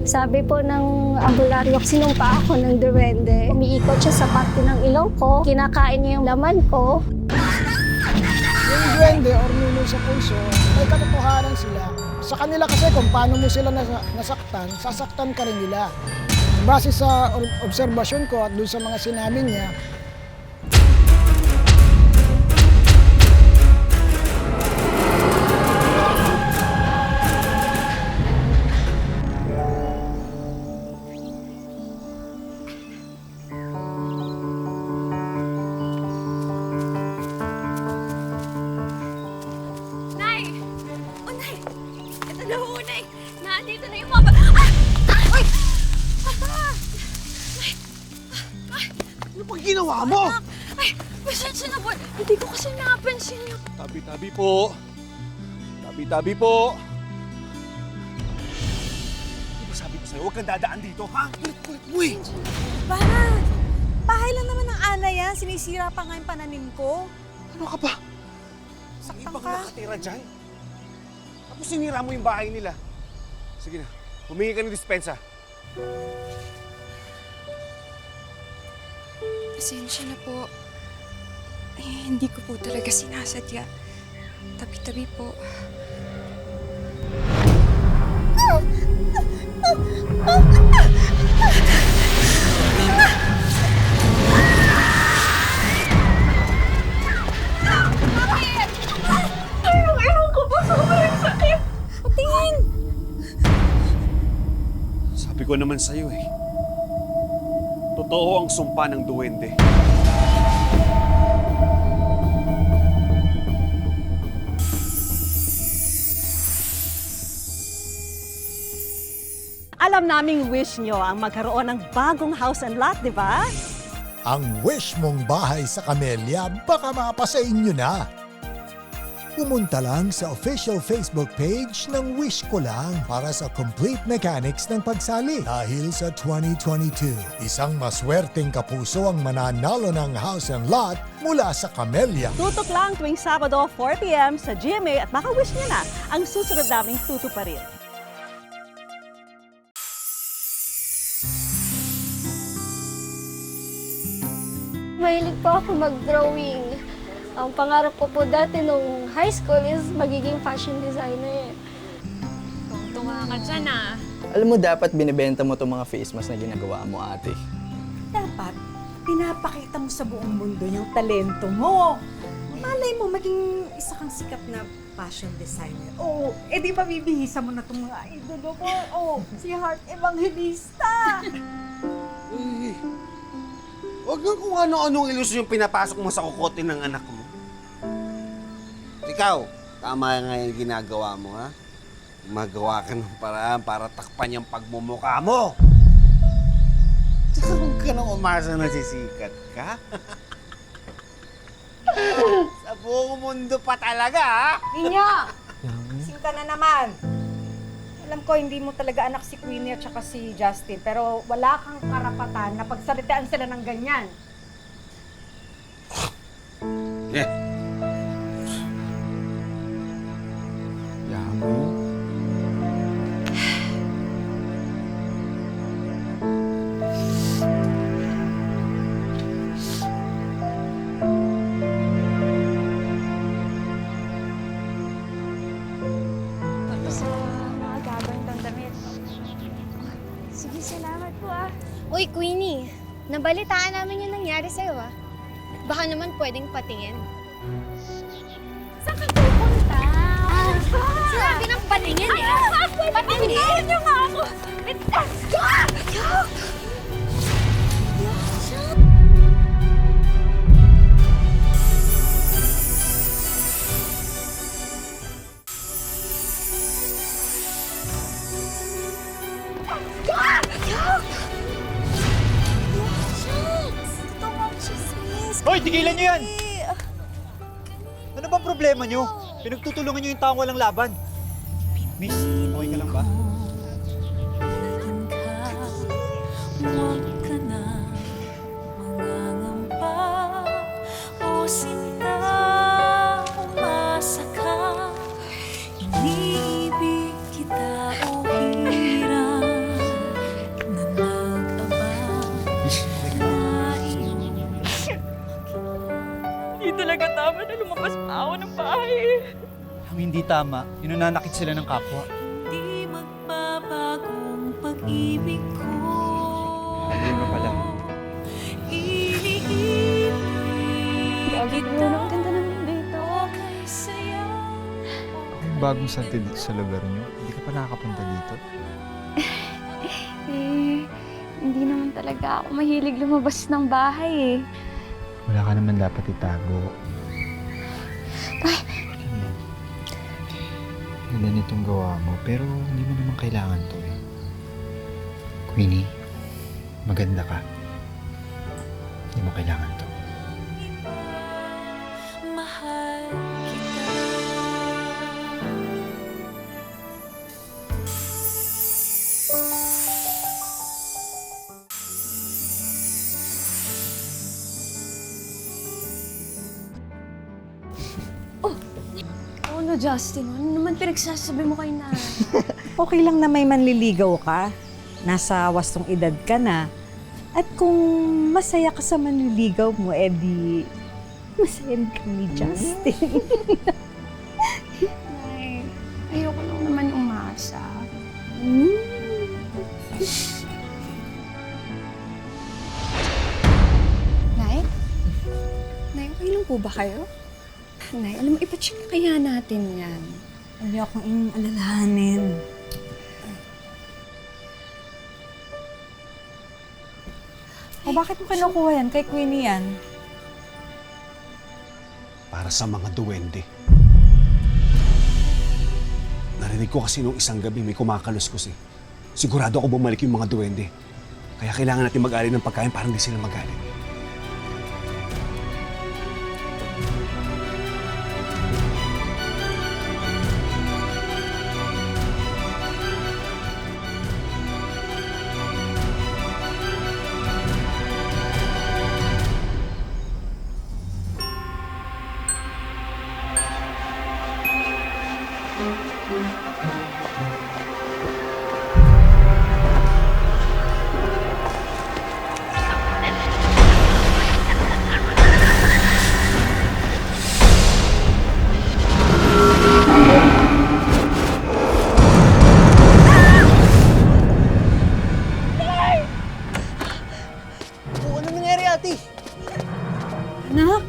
Sabi po ng ambularyo, sinumpa ako ng duwende. Umiikot siya sa parte ng ilong ko, kinakain niya yung laman ko. Yung duwende or nuno sa puso, may katotohanan sila. Sa kanila kasi kung paano mo sila nasaktan, sasaktan ka rin nila. Base sa obserbasyon ko at dun sa mga sinabi niya, Nandito na yung mga Ay! Ano pang ginawa mo? Ay, pasensya na po. Hindi ko kasi napansin yung... Tabi-tabi po. Tabi-tabi po. Di ba sabi ko sa'yo, huwag kang dadaan dito, ha? Kulit-kulit mo eh. Bahay lang naman ng Ana yan. Sinisira pa nga yung pananim ko. Ano ka ba? Saktan Ibang ka. nakatira dyan. Tapos sinira mo yung bahay nila. Sige na, humingi ka ng dispensa. Pasensya na po. Hindi ko po talaga sinasadya. Tabi-tabi po. Ewan ko ba? Sobrang sakit. Tingin! Sabi ko naman sa'yo eh. Totoo ang sumpa ng duwende. Alam naming wish nyo ang magkaroon ng bagong house and lot, di ba? Ang wish mong bahay sa Camellia baka mapasa inyo na. Pumunta lang sa official Facebook page ng Wish Ko Lang para sa complete mechanics ng pagsali. Dahil sa 2022, isang maswerteng kapuso ang mananalo ng house and lot mula sa Camellia. Tutok lang tuwing Sabado 4 p.m. sa GMA at baka wish nyo na ang susunod naming tutuparin. Mahilig po ako mag-drawing. Ang pangarap ko po dati nung high school is magiging fashion designer. Tunga ka dyan ah. Alam mo, dapat binibenta mo itong mga face mask na ginagawa mo, ate. Dapat, pinapakita mo sa buong mundo yung talento mo. Malay mo, maging isa kang sikat na fashion designer. Oo, di ba bibihisa mo na itong mga idolo ko? Oo, si Heart Evangelista. Huwag nga kung ano-anong ilusyon yung pinapasok mo sa kukote ng anak mo. Ikaw, tama nga yung ginagawa mo, ha? Magawa ka ng paraan para takpan yung pagmumukha mo. Tsaka huwag ka nang umasa na sisikat ka. Sa buong mundo pa talaga, ha? Ninyo, sing ka na naman. Alam ko, hindi mo talaga anak si Queenie at saka si Justin, pero wala kang karapatan na pagsalitaan sila ng ganyan. Yeah. Yaman mo yun. Tapos sa mga gagawin damit. Sige, salamat po ah. Uy, Queenie. Nabalitaan namin yung nangyari sa'yo ah. Baka naman pwedeng patingin. Saan ka pupunta? Sinabi ng patingin eh. Patingin! Niyo nga ako! Let's go! Hoy, tigilan niyo yan! Ano bang problema niyo? Pinagtutulungan niyo yung taong walang laban. Miss, okay ka lang ba? Huwag ka na mangangamba o sinta, umasa ka. Iniibig kita o hirap. Kung hindi tama, inunanakit sila ng kapwa. Di magbabagong pag-ibig ko. Ayun ka pala. Iniibig kita. Ang ganda naman dito. Okay sa'yo. Bagong santi dito sa lugar niyo. Hindi ka pa nakakapunta dito. Hindi naman talaga ako mahilig lumabas ng bahay eh. Wala ka naman dapat itago. Ay! Ganda nitong gawa mo, pero hindi mo naman kailangan to eh. Queenie, maganda ka. Hindi mo kailangan to. Mahal kita. Oo na, Justin. Ano naman pinagsasabi mo kay nanay? Okay lang na may manliligaw ka. Nasa wastong edad ka na. At kung masaya ka sa manliligaw mo, edi masaya din kami ni Justin. Ay, ayoko lang naman umasa. Nay? Nay, okay lang po ba kayo? Nay, alam mo, ipacheck na kaya natin yan. Hindi akong alalahanin. O bakit mo kinukuha yan? Kay Queenie yan? Para sa mga duwende. Narinig ko kasi nung isang gabi may kumakaluskos eh. Sigurado ako bumalik yung mga duwende. Kaya kailangan natin mag-alin ng pagkain para hindi sila magalit. Anak?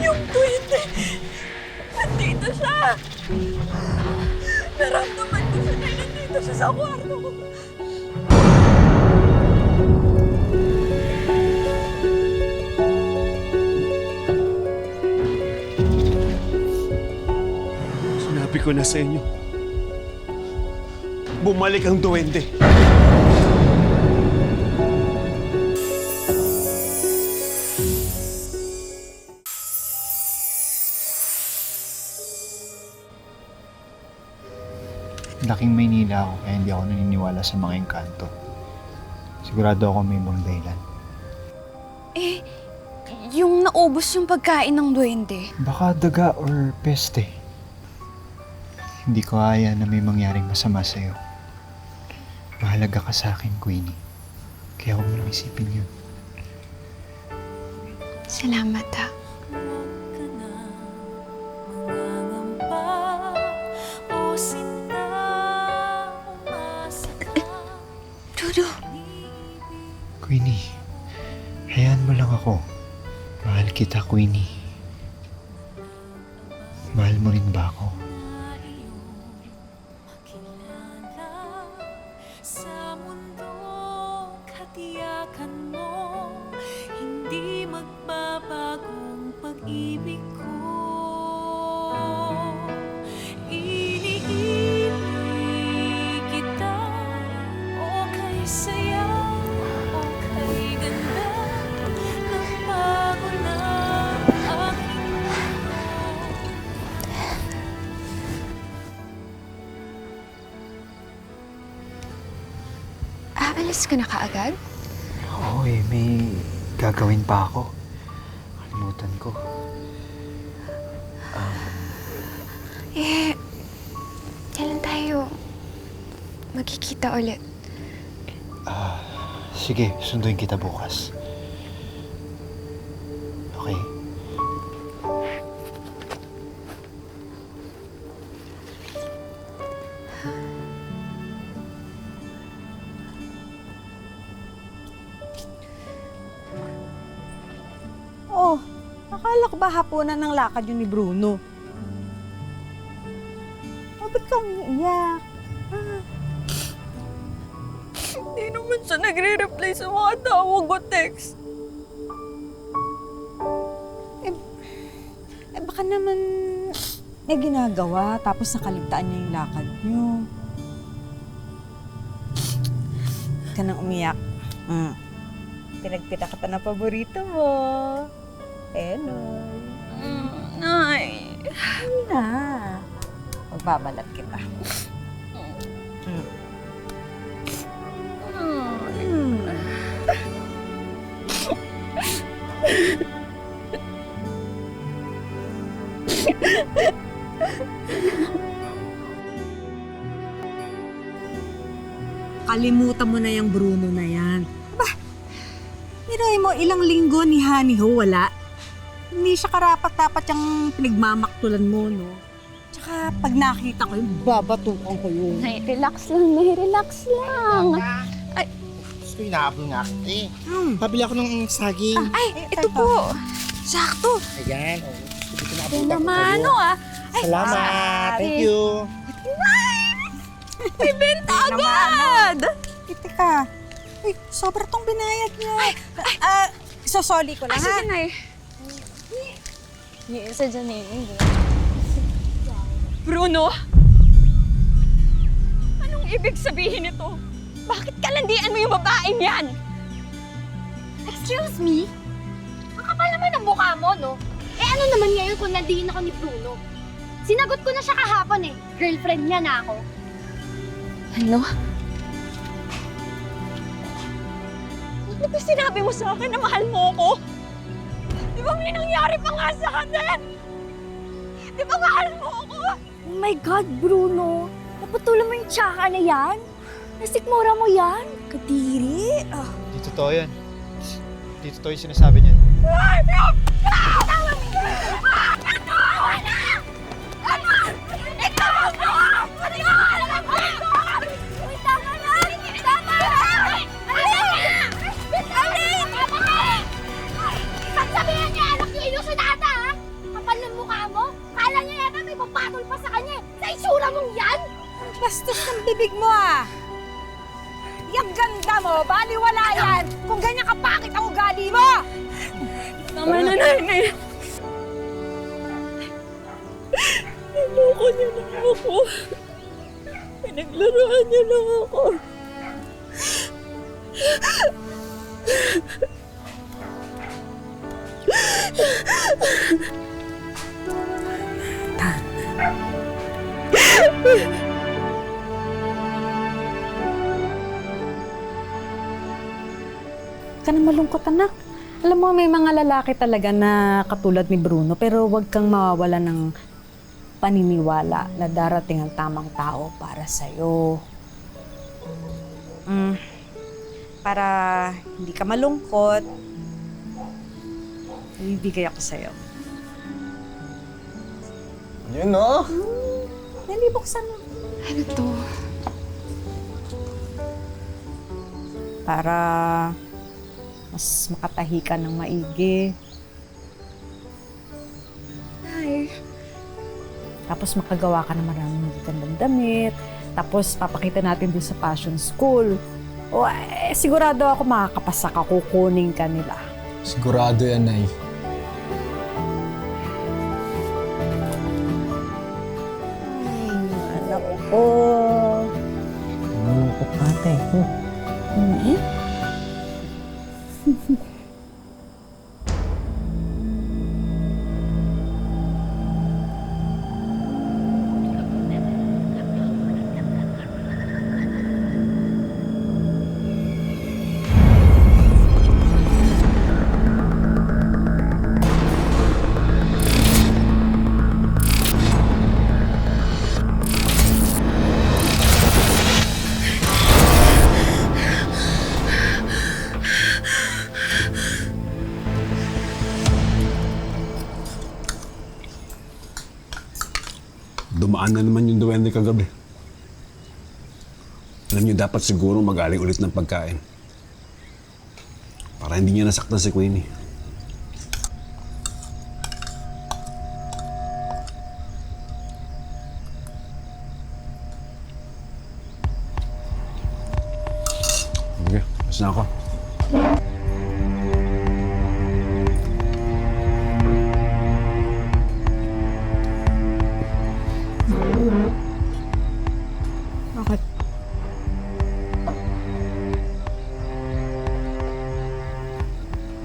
Yung duwende! Nandito siya! Naramdaman ko siya na nandito siya sa kwarto ko. Sinabi ko na sa inyo, bumalik ang duwende. Laking Maynila ako kaya hindi ako naniniwala sa mga engkanto. Sigurado ako may ibang dahilan. Eh, yung naubos yung pagkain ng duwende. Baka daga or peste. Hindi ko kaya na may mangyaring masama sa'yo. Mahalaga ka sa akin, Queenie. Kaya huwag mo nang isipin yun. Salamat ha. Dudu. Queenie, hayaan mo lang ako. Mahal kita, Queenie. Mahal mo rin ba ako? Sa mundong katiyakan mo, hindi magbabagong pag-ibig ko. Iniibig kita, okay saya, okay ganda, nagbago na aking mundo. Aalis ka na kaagad? Oo may gagawin pa ako. Kalimutan ko. Kailan tayo magkikita ulit? Sige, sunduin kita bukas. Okay? Akala ko ba hapunan ng lakad yun ni Bruno? O, ba't ka umiiyak? Hindi naman siya nagre-reply sa mga tawag o text. Baka naman may ginagawa tapos nakaligtaan niya yung lakad niyo. Huwag ka nang umiyak. Pinagpita ka pa na paborito mo. Enoy. Nay. Hindi na. Magbabalat kita. Kalimutan mo na yung Bruno na yan. Ba, niray mo ilang linggo ni Honey Ho, wala? Hindi siya karapat-dapat yung pinagmamaktulan mo, no? Tsaka pag nakita ko yun, babatukan ko yun. Nay, relax lang, Nay. Relax lang. Gusto ko inaabol nga ako eh. Pabili ako ng saging. Ay, ito po. Sakto. Ayan. Oh. Gusto ko inaabol ako. Naman, Salamat. Thank you. May benta agad! Teka. Uy, sobra tong binayad niya. Isosoli ko lang, ha? Sige, Nay. Yung isa dyan, Nay. Bruno? Anong ibig sabihin nito? Bakit kalandian mo yung babaeng yan? Excuse me? Ang kapal naman ng mukha mo, no? Eh ano naman ngayon kung nandihin ako ni Bruno? Sinagot ko na siya kahapon eh. Girlfriend niya na ako. Ano? Di ba sinabi mo sa akin na mahal mo ako? Di ba may nangyari pa nga sa atin? Di ba mahal mo ako? Oh my God, Bruno. Naputulan mo yung tsaka na yan? Nasikmura mo yan? Kadiri. Hindi totoo yan. Hindi totoo yung sinasabi niya. Pagsabihan niya, anak niyo ilusyonada, ha? Kapal ng mukha mo? Kala niya yata may papatol pa sa kanya. Sa itsura mong yan? Bastos ng bibig mo, ah! Yung ganda mo, baliwala yan! Kung ganyan kapakit ang ugali mo! Tama na, Nay. Naloko niya lang ako. Pinaglaruan niya lang ako. Ka na malungkot, anak. Alam mo, may mga lalaki talaga na katulad ni Bruno, pero huwag kang mawawala ng paniniwala na darating ang tamang tao para sa'yo. Para hindi ka malungkot, ibibigay ako sa'yo. Yun, no? Nalibuksan mo. Ano to? Para mas makatahi ka ng maigi. Nay. Tapos makagawa ka ng maraming magagandang damit. Tapos papakita natin doon sa fashion school. O sigurado ako makakapasa ka, kukunin ka nila. Sigurado yan, Nay. Anak ko. Malungkot ate. Dumaan na naman yung duwende kagabi. Alam niyo, dapat siguro mag-aling ulit ng pagkain. Para hindi niya nasaktan si Queenie. Tapos na ako. Bakit?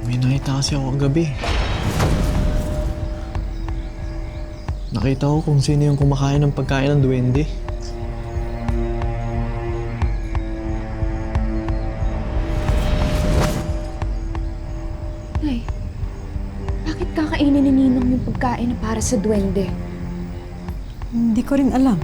May nakita kasi ako kagabi. Nakita ko kung sino yung kumakain ng pagkain ng duwende. Nay, bakit kakainin ni Ninong yung pagkain na para sa duwende? Hindi ko rin alam.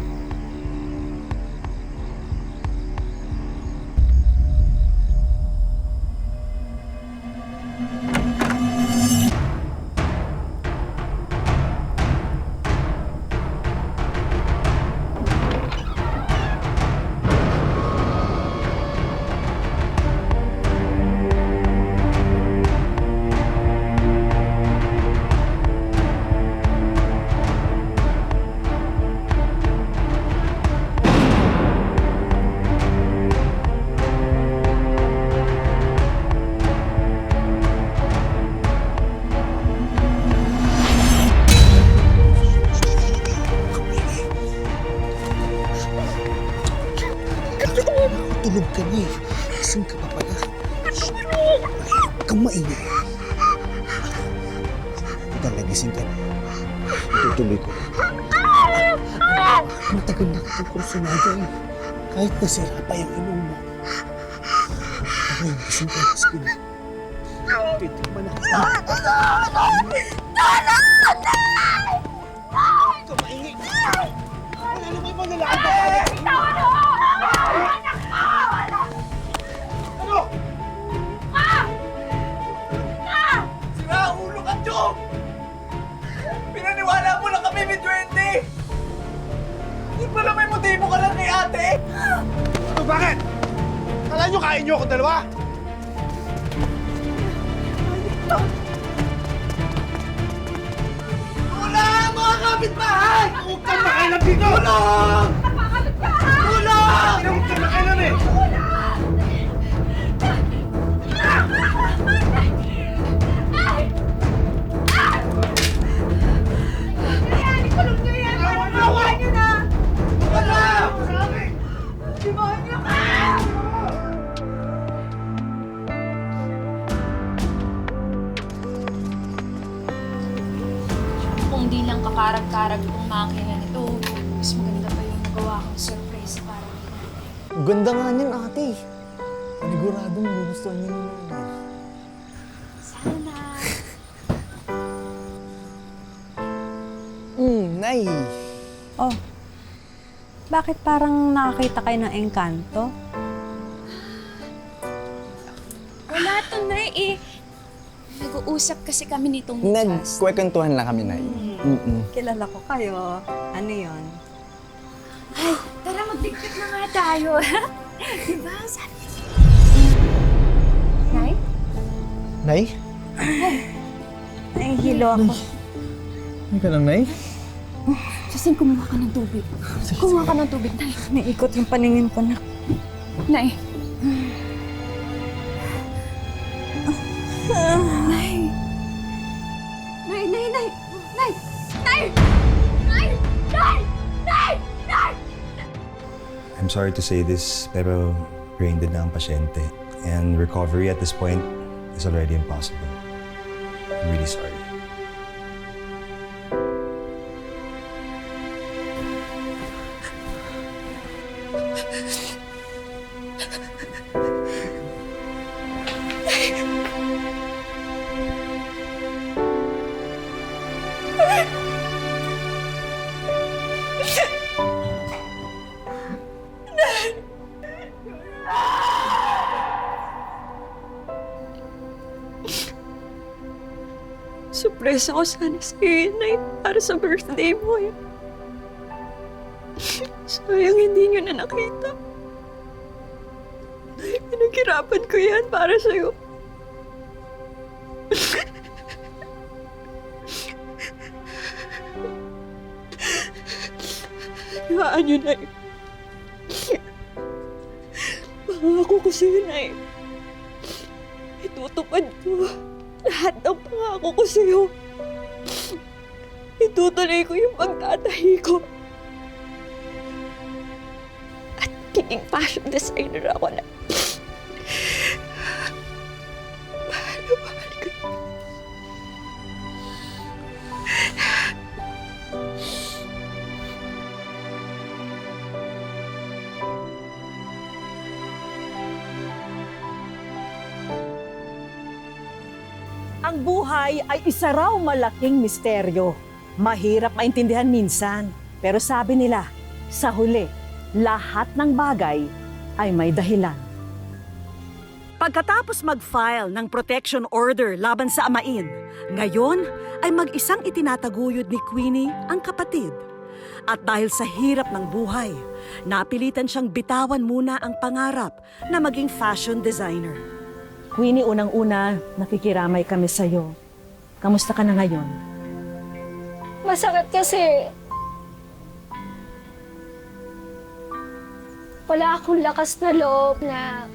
Tulog ka na eh. Gising ka pa pala. Huwag kang maingay. Gising ka na. Itutuloy ko. Matagal na kitang kursunada eh. Kahit nasira pa yung ilong mo. Ngayon, gising ka na. Sige na. Titigman na kita. Huwag kang maingay. Wala naman yung mga lalaki pa pala. Ulo ka, Chong! Pinaniwala mo lang kami ni Duwende! Di pala may motibo ka lang kay ate! Ano, bakit? Kala nyo kain nyo ako dalawa? Tulong! Mga kapitbahay! Huwag kang makailam dito! Tulong! Tulong! Huwag kang makailam eh! Kung di lang kakarag-karag itong makina nito, mas maganda pa yung nagawa kong surprise para kay nanay. Ganda nga niyan, ate. Paniguradong gugustuhan niyo ni nanay. Sana. Nay. Oh, bakit parang nakakita kayo ng engkanto? Wala to, Nay eh. Nag-uusap kasi kami nitong bukas. Nagkwekwentuhan lang kami, Nay. Kilala ko kayo. Ano yon? Ay, tara magdikit na nga tayo. Diba? Sabi niya. Nay? Nay? Nahihilo ako. Hindi ka lang, Nay? Justin, kumuha ka ng tubig. Kumuha ka ng tubig, Nay. Naikot yung paningin ko na. Nay. Nay. Nay, Nay, Nay. Nay! Nay! Nay! Nay! Nay! Nay! I'm sorry to say this, pero brain dead na ang pasyente. And recovery at this point is already impossible. I'm really sorry. Surprise ako sana sa'yo, Nay, para sa birthday mo eh. Sayang hindi niyo na nakita. Nay, pinaghirapan ko yan para sa'yo. Hayaan niyo, Nay. Pangako ko sa'yo, Nay. Itutupad ko lahat ng pangako ko sa'yo. Itutuloy ko yung pagtatahi ko. At magiging fashion designer ako na mahal na mahal ko. Ang buhay ay isa raw malaking misteryo. Mahirap maintindihan minsan. Pero sabi nila, sa huli, lahat ng bagay ay may dahilan. Pagkatapos mag-file ng protection order laban sa amain, ngayon ay mag-isang itinataguyod ni Queenie ang kapatid. At dahil sa hirap ng buhay, napilitan siyang bitawan muna ang pangarap na maging fashion designer. Queenie, unang-una, nakikiramay kami sa'yo. Kamusta ka na ngayon? Masakit kasi wala akong lakas na loob na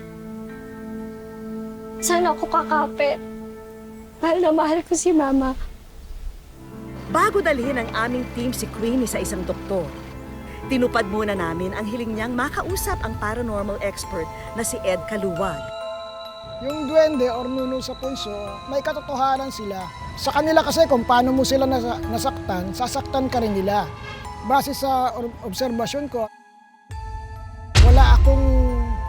sana ako kakapit. Mahal na mahal ko si Mama. Bago dalhin ang aming team si Queenie sa isang doktor, tinupad muna namin ang hiling niyang makausap ang paranormal expert na si Ed Kaluwag. Yung duwende or nuno sa pulso, may katotohanan sila. Sa kanila kasi kung paano mo sila nasaktan, sasaktan ka rin nila. Base sa obserbasyon ko, wala akong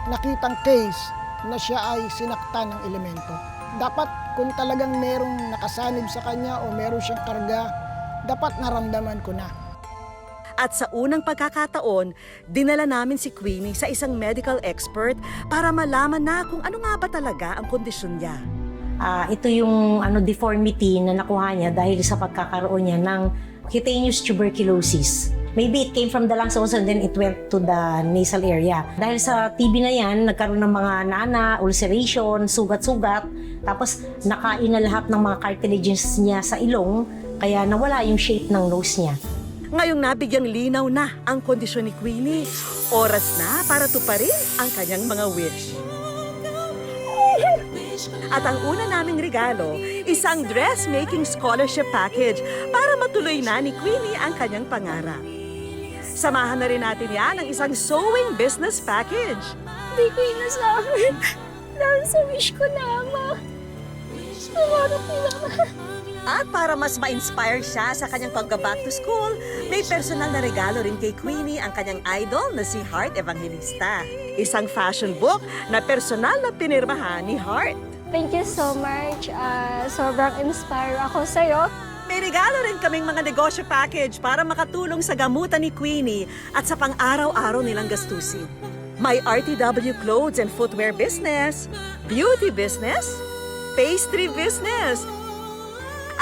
nakitang case na siya ay sinaktan ng elemento. Dapat kung talagang merong nakasanib sa kanya o meron siyang karga, dapat naramdaman ko na. At sa unang pagkakataon, dinala namin si Queenie sa isang medical expert para malaman na kung ano nga ba talaga ang kondisyon niya. Ito yung deformity na nakuha niya dahil sa pagkakaroon niya ng cutaneous tuberculosis. Maybe it came from the lungs also and then it went to the nasal area. Dahil sa TB na yan, nagkaroon ng mga nana, ulceration, sugat-sugat, tapos nakain na lahat ng mga cartilages niya sa ilong, kaya nawala yung shape ng nose niya. Ngayong nabigyang linaw na ang kondisyon ni Queenie, oras na para tuparin ang kanyang mga wish. At ang una naming regalo, isang dressmaking scholarship package para matuloy na ni Queenie ang kanyang pangarap. Samahan na rin natin yan ng isang sewing business package. Hindi ko inasabi. Dahil sa wish ko na, Ama. Namarap ni Mama. At para mas ma-inspire siya sa kanyang pagka-back to school, may personal na regalo rin kay Queenie ang kanyang idol na si Heart Evangelista. Isang fashion book na personal na pinirmahan ni Heart. Thank you so much. Sobrang inspire ako sa'yo. May regalo rin kaming mga negosyo package para makatulong sa gamutan ni Queenie at sa pang-araw-araw nilang gastusin. May RTW clothes and footwear business, beauty business, pastry business,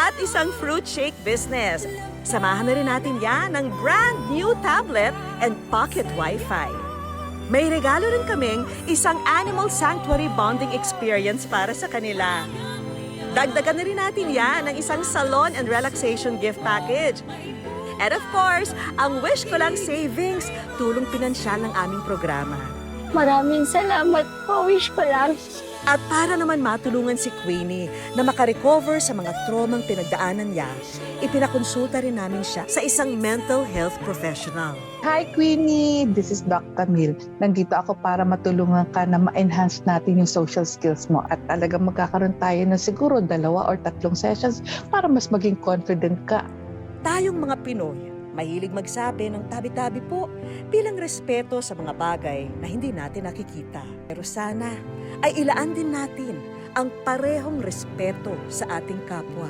at isang fruit shake business. Samahan na rin natin yan ng brand new tablet and pocket Wi-Fi. May regalo rin kaming isang animal sanctuary bonding experience para sa kanila. Dagdagan na rin natin yan ng isang salon and relaxation gift package. And of course, ang Wish Ko Lang Savings, tulong pinansyal ng aming programa. Maraming salamat po, Wish Ko Lang. At para naman matulungan si Queenie na makarecover sa mga traumang pinagdaanan niya, ipinakonsulta rin namin siya sa isang mental health professional. Hi Queenie! This is Doc Camille. Nandito ako para matulungan ka na ma-enhance natin yung social skills mo at talagang magkakaroon tayo ng siguro 2 or 3 sessions para mas maging confident ka. Tayong mga Pinoy, mahilig magsabi ng tabi-tabi po bilang respeto sa mga bagay na hindi natin nakikita. Pero sana ay ilaan din natin ang parehong respeto sa ating kapwa,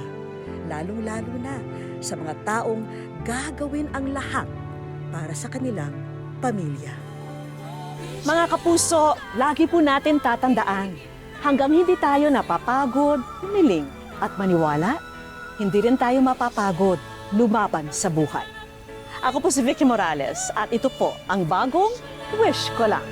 lalong-lalo na sa mga taong gagawin ang lahat para sa kanilang pamilya. Mga kapuso, lagi po natin tatandaan, hanggang hindi tayo napapagod, humiling at maniwala, hindi rin tayo mapapagod lumaban sa buhay. Ako po si Vicky Morales at ito po ang bagong Wish Ko Lang.